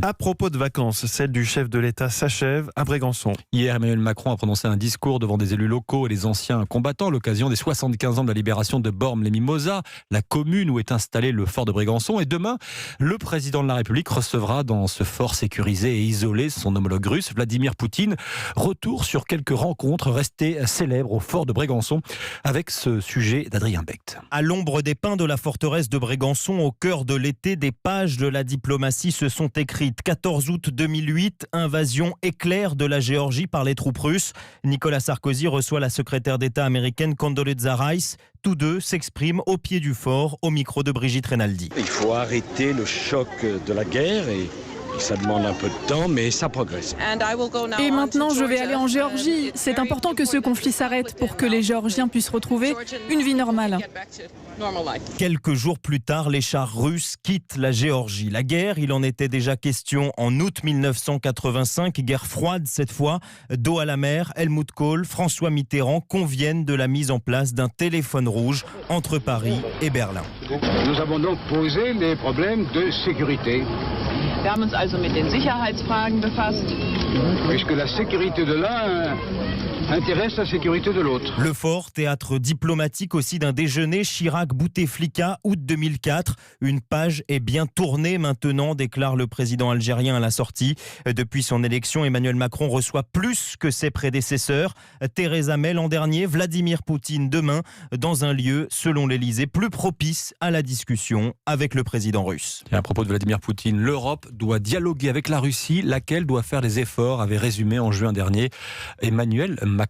À propos de vacances, celle du chef de l'État s'achève à Brégançon. Hier, Emmanuel Macron a prononcé un discours devant des élus locaux et les anciens combattants à l'occasion des 75 ans de la libération de Bormes-les-Mimosas, la commune où est installé le fort de Brégançon. Et demain, le président de la République recevra dans ce fort sécurisé et isolé son homologue russe, Vladimir Poutine. Retour sur quelques rencontres restées célèbres au fort de Brégançon avec ce sujet d'Adrien Becht. À l'ombre des pins de la forteresse de Brégançon, au cœur de l'été, des pages de la diplomatie se sont écrites. 14 août 2008, invasion éclair de la Géorgie par les troupes russes. Nicolas Sarkozy reçoit la secrétaire d'État américaine Condoleezza Rice. Tous deux s'expriment au pied du fort, au micro de Brigitte Reynaldi. Il faut arrêter le choc de la guerre et ça demande un peu de temps, mais ça progresse. Et maintenant, je vais aller en Géorgie. C'est important que ce conflit s'arrête pour que les Géorgiens puissent retrouver une vie normale. Quelques jours plus tard, les chars russes quittent la Géorgie. La guerre, il en était déjà question en août 1985, guerre froide cette fois. Dos à la mer, Helmut Kohl, François Mitterrand conviennent de la mise en place d'un téléphone rouge entre Paris et Berlin. Nous avons donc posé les problèmes de sécurité. Wir haben uns also mit den Sicherheitsfragen befasst. Puisque la sécurité de l'un intéresse la sécurité de l'autre. Le fort, théâtre diplomatique aussi d'un déjeuner Chirac-Bouteflika, août 2004. Une page est bien tournée maintenant, déclare le président algérien à la sortie. Depuis son élection, Emmanuel Macron reçoit plus que ses prédécesseurs. Theresa May l'an dernier, Vladimir Poutine demain, dans un lieu, selon l'Élysée, plus propice à la discussion avec le président russe. Et à propos de Vladimir Poutine, l'Europe doit dialoguer avec la Russie, laquelle doit faire des efforts, avait résumé en juin dernier Emmanuel Macron.